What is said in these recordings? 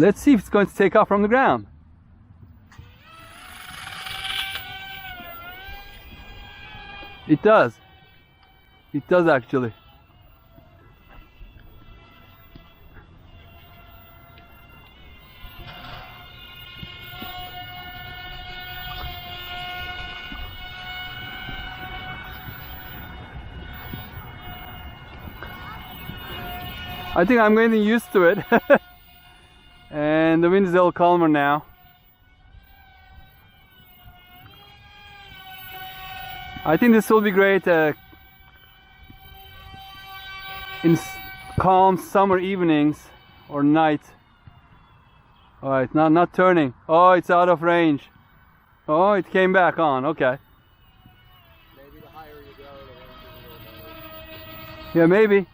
Let's see if it's going to take off from the ground. It does. It does actually. I think I'm getting used to it. And the wind is a little calmer now. I think this will be great in calm summer evenings or night. Alright, not turning. Oh, it's out of range. Oh, it came back on. Okay. Maybe the higher you go, the range is a little better. Yeah, maybe.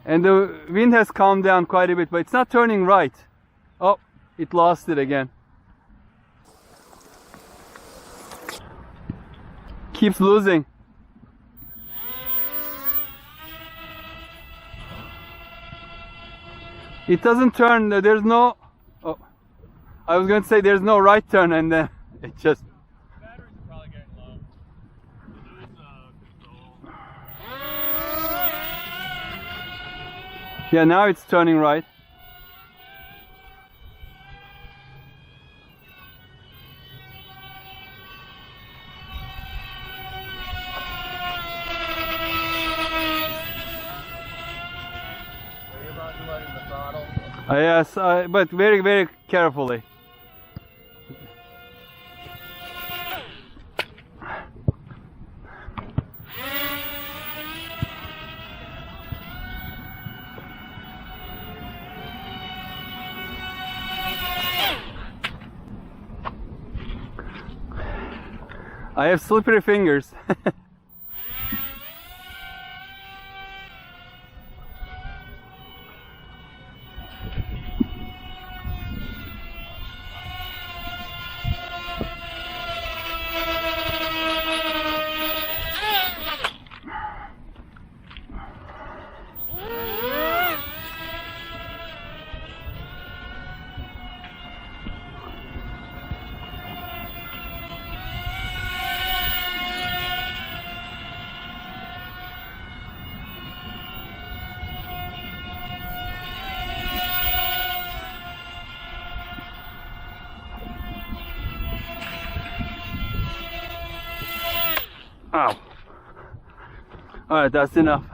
And the wind has calmed down quite a bit, but it's not turning right. Oh, it lost it again. Keeps losing. It doesn't turn. There's no... Oh, I was going to say there's no right turn, and then it just... The batteries are probably getting low. Yeah, now it's turning right. Yes, but very, very carefully. I have slippery fingers. Ow. Alright, that's enough.